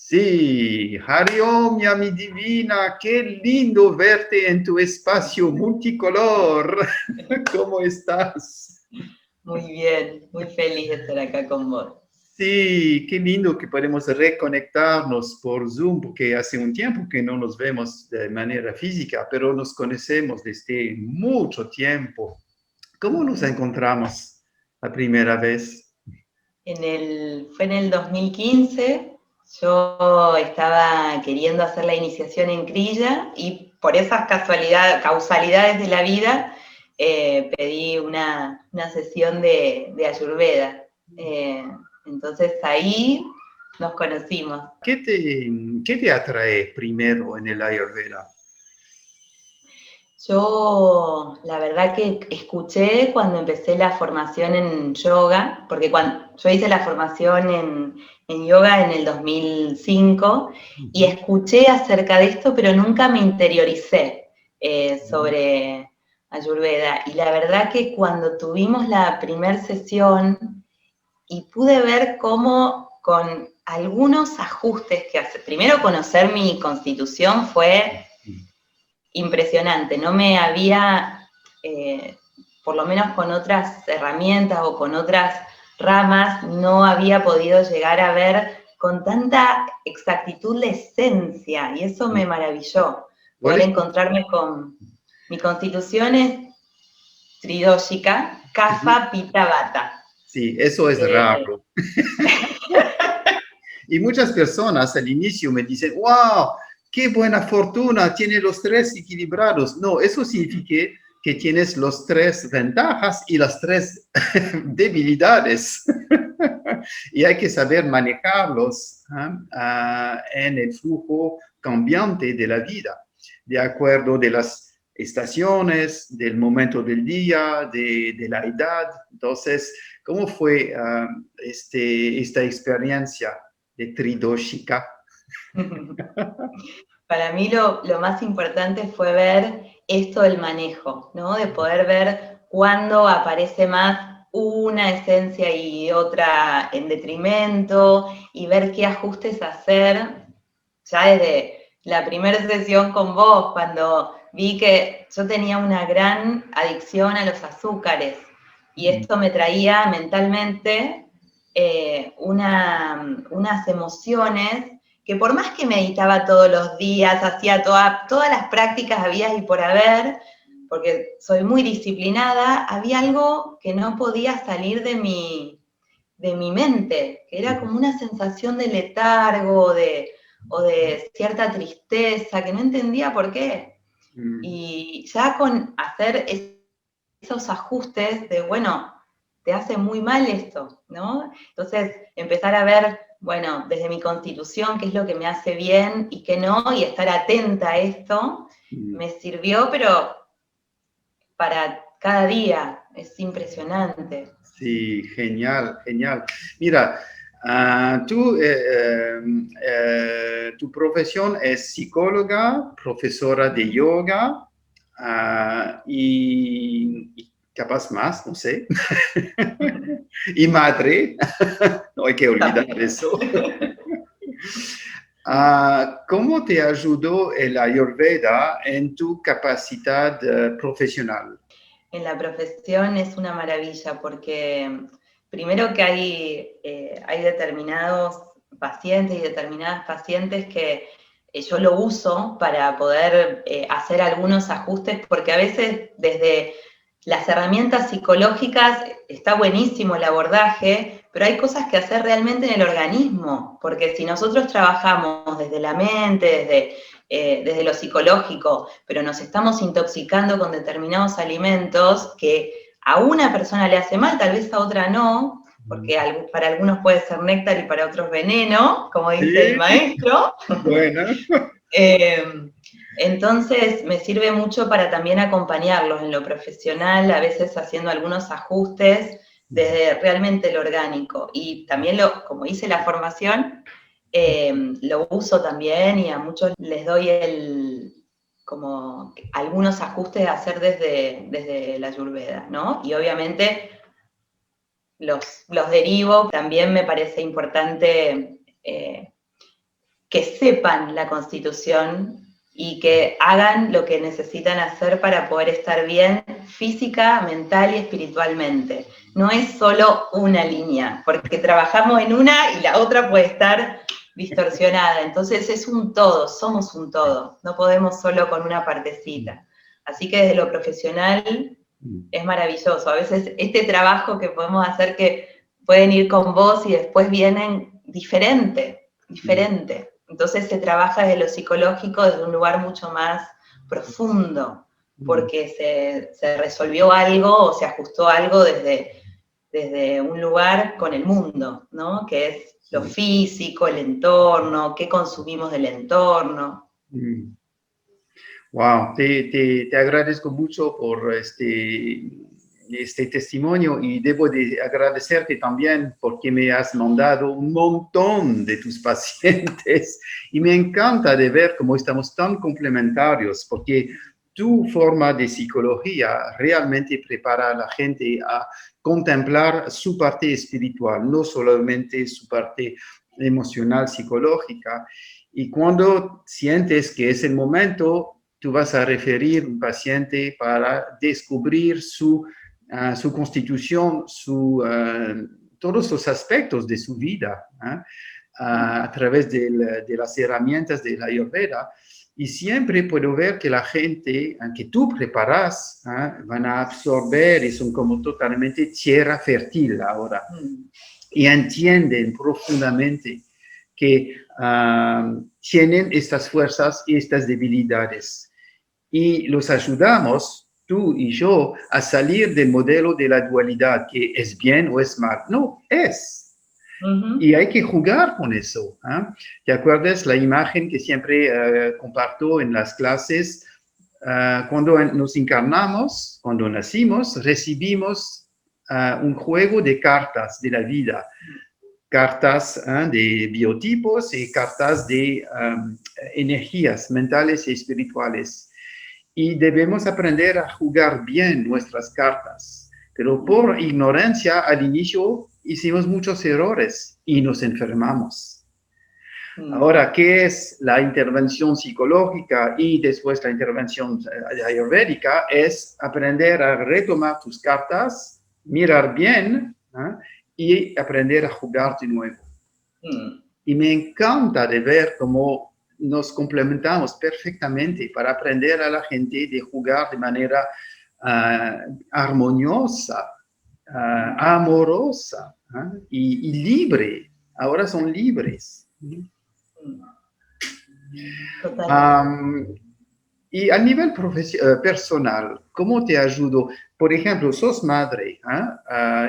Sí, Hariom, mi divina, qué lindo verte en tu espacio multicolor. ¿Cómo estás? Muy bien, muy feliz de estar acá con vos. Sí, qué lindo que podemos reconectarnos por Zoom, porque hace un tiempo que no nos vemos de manera física, pero nos conocemos desde mucho tiempo. ¿Cómo nos encontramos la primera vez? Fue en el 2015, yo estaba queriendo hacer la iniciación en Kriya y por esas causalidades de la vida pedí una sesión de Ayurveda. Entonces ahí nos conocimos. ¿Qué te atrae primero en el Ayurveda? Yo, la verdad que escuché cuando empecé la formación en yoga, porque cuando yo hice la formación en yoga en el 2005 y Ujú, escuché acerca de esto, pero nunca me interioricé ujú. sobre Ayurveda. Y la verdad que cuando tuvimos la primer sesión y pude ver cómo con algunos ajustes que hace, primero conocer mi constitución fue impresionante. No me había, por lo menos con otras herramientas o con otras ramas, no había podido llegar a ver con tanta exactitud la esencia, y eso me maravilló. ¿Cuál Poder es? encontrarme con mi constitución es tridóxica, Ujú. Kapha, Pitta, Vata. Sí, eso es Eh, raro. Y muchas personas al inicio me dicen, wow, qué buena fortuna, tiene los tres equilibrados. No, eso significa que tienes los tres ventajas y las tres debilidades. Y hay que saber manejarlos en el flujo cambiante de la vida, de acuerdo de las estaciones, del momento del día, de la edad. Entonces, ¿cómo fue esta experiencia de Tridóshika? Para mí lo más importante fue ver esto del manejo, ¿no? De poder ver cuándo aparece más una esencia y otra en detrimento y ver qué ajustes hacer. Ya desde la primera sesión con vos, cuando vi que yo tenía una gran adicción a los azúcares y esto me traía mentalmente unas emociones que por más que meditaba todos los días, hacía todas las prácticas habidas y por haber, porque soy muy disciplinada, había algo que no podía salir de mi mente, que era como una sensación de letargo o de cierta tristeza, que no entendía por qué. Y ya con hacer esos ajustes de, bueno, te hace muy mal esto, ¿no? Entonces, empezar a ver, bueno, desde mi constitución, qué es lo que me hace bien y qué no, y estar atenta a esto, me sirvió, pero para cada día, es impresionante. Sí, genial, genial. Mira, tu profesión es psicóloga, profesora de yoga y capaz más, no sé, y madre, no hay que olvidar También. eso. ¿Cómo te ayudó el Ayurveda en tu capacidad profesional? En la profesión es una maravilla porque primero que hay determinados pacientes y determinadas pacientes que yo lo uso para poder hacer algunos ajustes, porque a veces desde las herramientas psicológicas está buenísimo el abordaje, pero hay cosas que hacer realmente en el organismo, porque si nosotros trabajamos desde la mente, desde lo psicológico, pero nos estamos intoxicando con determinados alimentos que a una persona le hace mal, tal vez a otra no, porque para algunos puede ser néctar y para otros veneno, como dice el Sí, maestro. bueno. Entonces me sirve mucho para también acompañarlos en lo profesional, a veces haciendo algunos ajustes desde realmente lo orgánico. Y también, como hice la formación, lo uso también y a muchos les doy como algunos ajustes a hacer desde la Ayurveda, ¿no? Y obviamente los derivo, también me parece importante que sepan la Constitución y que hagan lo que necesitan hacer para poder estar bien física, mental y espiritualmente. No es solo una línea, porque trabajamos en una y la otra puede estar distorsionada. Entonces es un todo, somos un todo, no podemos solo con una partecita. Así que desde lo profesional es maravilloso. A veces este trabajo que podemos hacer, que pueden ir con vos y después vienen diferente. Entonces se trabaja desde lo psicológico, desde un lugar mucho más profundo, porque se resolvió algo o se ajustó algo desde un lugar con el mundo, ¿no? Que es lo físico, el entorno, qué consumimos del entorno. Wow, te agradezco mucho por este testimonio y debo de agradecerte también porque me has mandado un montón de tus pacientes y me encanta de ver cómo estamos tan complementarios porque tu forma de psicología realmente prepara a la gente a contemplar su parte espiritual, no solamente su parte emocional, psicológica. Y cuando sientes que es el momento, tú vas a referir a un paciente para descubrir su constitución, todos los aspectos de su vida a través de las herramientas de la Ayurveda. Y siempre puedo ver que la gente que tú preparas van a absorber y son como totalmente tierra fértil ahora. Y entienden profundamente que tienen estas fuerzas y estas debilidades. Y los ayudamos, tú y yo, a salir del modelo de la dualidad, que es bien o es mal. No, es. Y hay que jugar con eso. ¿Te acuerdas la imagen que siempre comparto en las clases? Cuando nos encarnamos, cuando nacimos, recibimos un juego de cartas de la vida. Cartas de biotipos y cartas de energías mentales y espirituales. Y debemos aprender a jugar bien nuestras cartas. Pero por ignorancia, al inicio hicimos muchos errores y nos enfermamos. Ahora, ¿qué es la intervención psicológica y después la intervención ayurvédica? Es aprender a retomar tus cartas, mirar bien, y aprender a jugar de nuevo. Y me encanta de ver cómo nos complementamos perfectamente para aprender a la gente de jugar de manera armoniosa, amorosa y libre. Ahora son libres. Y a nivel personal, ¿cómo te ayudo? Por ejemplo, sos madre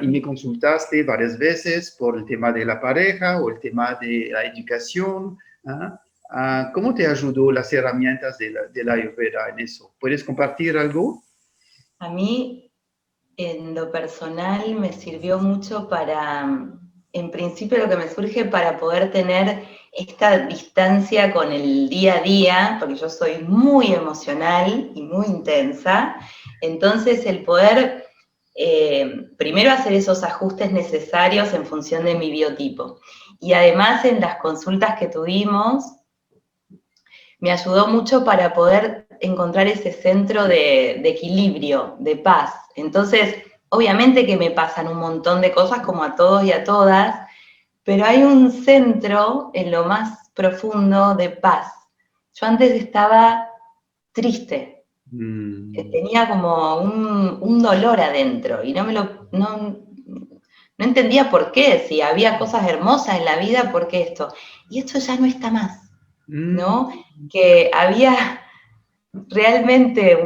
y me consultaste varias veces por el tema de la pareja o el tema de la educación. ¿Cómo te ayudó las herramientas de la Ayurveda en eso? ¿Puedes compartir algo? A mí, en lo personal, me sirvió mucho para, en principio lo que me surge para poder tener esta distancia con el día a día, porque yo soy muy emocional y muy intensa, entonces el poder primero hacer esos ajustes necesarios en función de mi biotipo. Y además en las consultas que tuvimos, me ayudó mucho para poder encontrar ese centro de equilibrio, de paz. Entonces, obviamente que me pasan un montón de cosas como a todos y a todas, pero hay un centro en lo más profundo de paz. Yo antes estaba triste, tenía como un dolor adentro y no entendía por qué, si había cosas hermosas en la vida, ¿por qué esto? Y esto ya no está más, ¿no? Que había realmente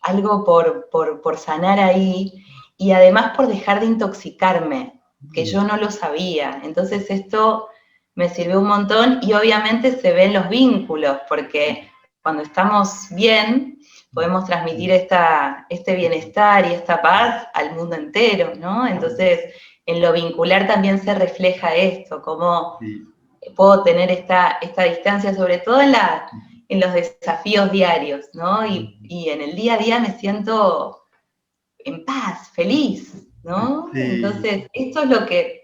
algo por sanar ahí y además por dejar de intoxicarme, que yo no lo sabía. Entonces esto me sirvió un montón y obviamente se ven los vínculos, porque cuando estamos bien podemos transmitir este bienestar y esta paz al mundo entero, ¿no? Entonces en lo vincular también se refleja esto, cómo puedo tener esta distancia, sobre todo en los desafíos diarios, ¿no? Y en el día a día me siento en paz, feliz, ¿no? Entonces, esto es lo que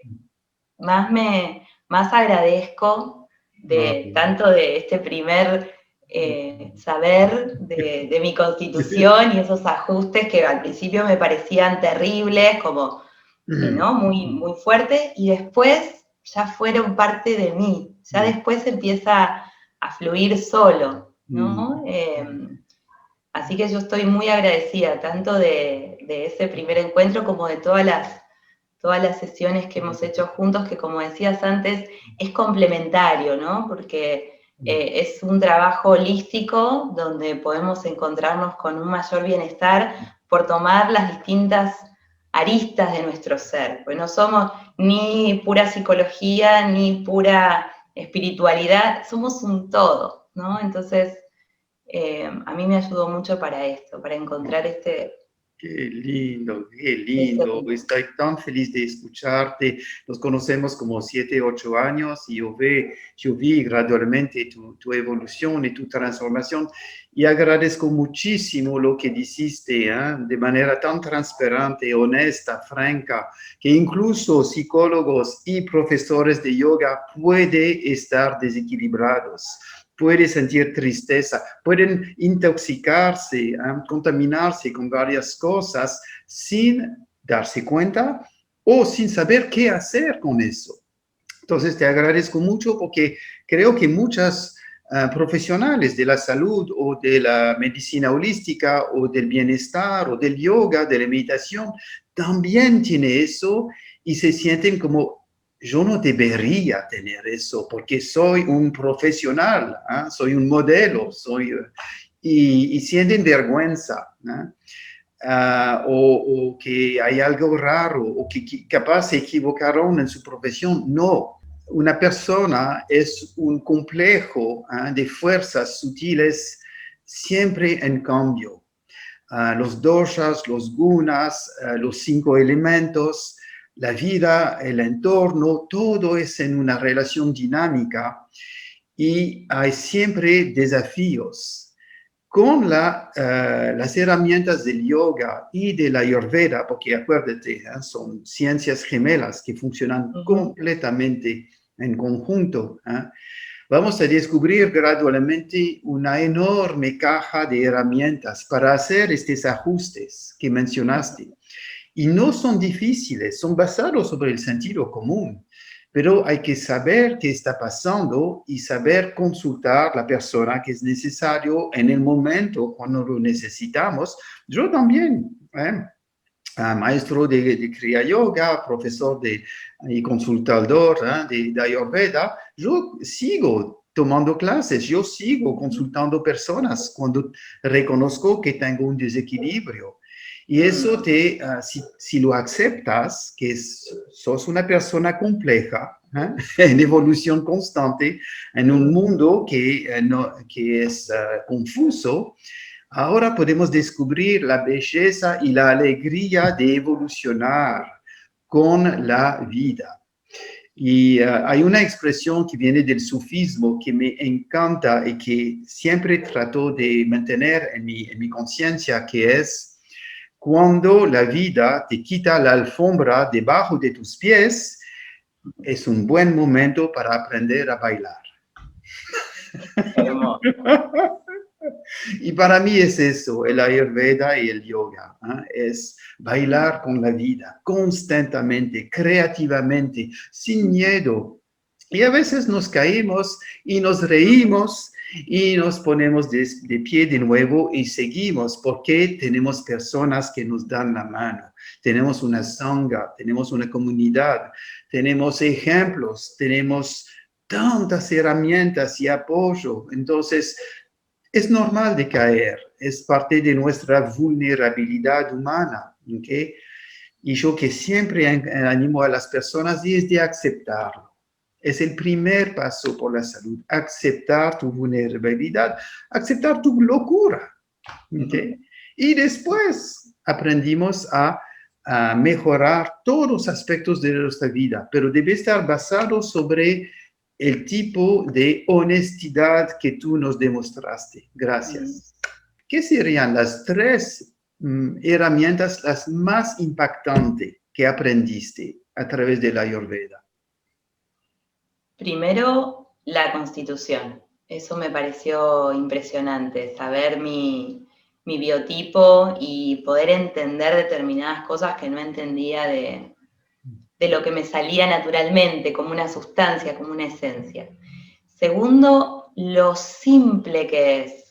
más agradezco Ok. tanto de este primer saber de mi constitución y esos ajustes que al principio me parecían terribles, como, ¿no? Muy, muy fuertes, y después ya fueron parte de mí, ya después empieza a fluir solo, ¿no? Así que yo estoy muy agradecida tanto de ese primer encuentro como de todas las sesiones que hemos hecho juntos, que como decías antes, es complementario, ¿no? Porque es un trabajo holístico donde podemos encontrarnos con un mayor bienestar por tomar las distintas aristas de nuestro ser. Pues no somos ni pura psicología, ni pura espiritualidad, somos un todo, ¿no? Entonces, a mí me ayudó mucho para esto, para encontrar este... Qué lindo, qué lindo. Estoy tan feliz de escucharte. Nos conocemos como 7, 8 años y yo vi gradualmente tu evolución y tu transformación y agradezco muchísimo lo que dijiste, ¿eh? De manera tan transparente, honesta, franca, que incluso psicólogos y profesores de yoga pueden estar desequilibrados, pueden sentir tristeza, pueden intoxicarse, contaminarse con varias cosas sin darse cuenta o sin saber qué hacer con eso. Entonces, te agradezco mucho porque creo que muchas profesionales de la salud o de la medicina holística o del bienestar o del yoga, de la meditación, también tienen eso y se sienten como yo no debería tener eso porque soy un profesional, soy un modelo, y sienten vergüenza. O que hay algo raro, o que capaz se equivocaron en su profesión. No, una persona es un complejo de fuerzas sutiles siempre en cambio. Los doshas, los gunas, los 5 elementos, la vida, el entorno, todo es en una relación dinámica y hay siempre desafíos. Con las herramientas del yoga y de la Ayurveda, porque acuérdate, son ciencias gemelas que funcionan completamente en conjunto, vamos a descubrir gradualmente una enorme caja de herramientas para hacer estos ajustes que mencionaste. Y no son difíciles, son basados sobre el sentido común, pero hay que saber qué está pasando y saber consultar a la persona que es necesario en el momento cuando lo necesitamos. Yo también, maestro de Kriya Yoga, profesor y consultador de Ayurveda, yo sigo tomando clases, yo sigo consultando personas cuando reconozco que tengo un desequilibrio. Y eso si lo aceptas, que sos una persona compleja, en evolución constante, en un mundo que es confuso, ahora podemos descubrir la belleza y la alegría de evolucionar con la vida. Y hay una expresión que viene del sufismo que me encanta y que siempre trato de mantener en mi conciencia, que es: cuando la vida te quita la alfombra debajo de tus pies, es un buen momento para aprender a bailar. Hermoso. Y para mí es eso, el Ayurveda y el yoga, es bailar con la vida, constantemente, creativamente, sin miedo. Y a veces nos caímos y nos reímos y nos ponemos de pie de nuevo y seguimos porque tenemos personas que nos dan la mano. Tenemos una sangha, tenemos una comunidad, tenemos ejemplos, tenemos tantas herramientas y apoyo. Entonces, es normal de caer, es parte de nuestra vulnerabilidad humana, ¿okay? Y yo que siempre animo a las personas es de aceptarlo. Es el primer paso por la salud, aceptar tu vulnerabilidad, aceptar tu locura, ¿okay? Y después aprendimos a mejorar todos los aspectos de nuestra vida, pero debe estar basado sobre el tipo de honestidad que tú nos demostraste. Gracias. ¿Qué serían las 3 herramientas las más impactantes que aprendiste a través de la Ayurveda? Primero, la Constitución. Eso me pareció impresionante, saber mi biotipo y poder entender determinadas cosas que no entendía de lo que me salía naturalmente, como una sustancia, como una esencia. Segundo, lo simple que es.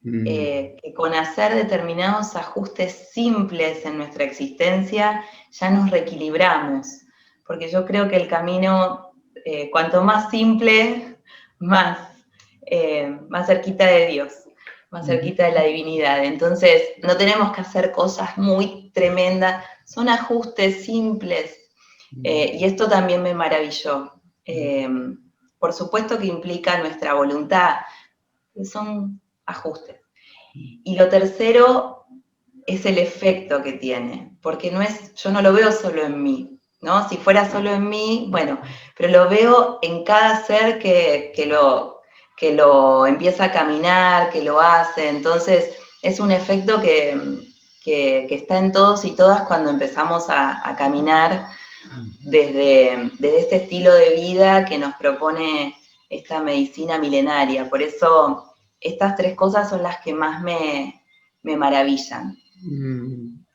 Que con hacer determinados ajustes simples en nuestra existencia ya nos reequilibramos, porque yo creo que el camino, cuanto más simple, más, más cerquita de Dios, más cerquita de la divinidad. Entonces, no tenemos que hacer cosas muy tremendas, son ajustes simples, y esto también me maravilló. Por supuesto que implica nuestra voluntad, son ajustes. Y lo tercero es el efecto que tiene, porque no es, yo no lo veo solo en mí, ¿no? Si fuera solo en mí, bueno, pero lo veo en cada ser que lo empieza a caminar, que lo hace, entonces es un efecto que está en todos y todas cuando empezamos a caminar desde este estilo de vida que nos propone esta medicina milenaria. Por eso estas tres cosas son las que más me maravillan.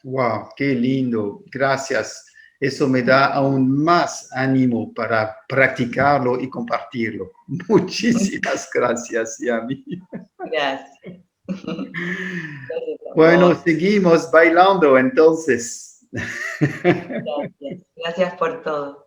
Wow, qué lindo, gracias. Eso me da aún más ánimo para practicarlo y compartirlo. Muchísimas gracias, Yami. Gracias. Bueno, seguimos bailando entonces. Gracias. Gracias por todo.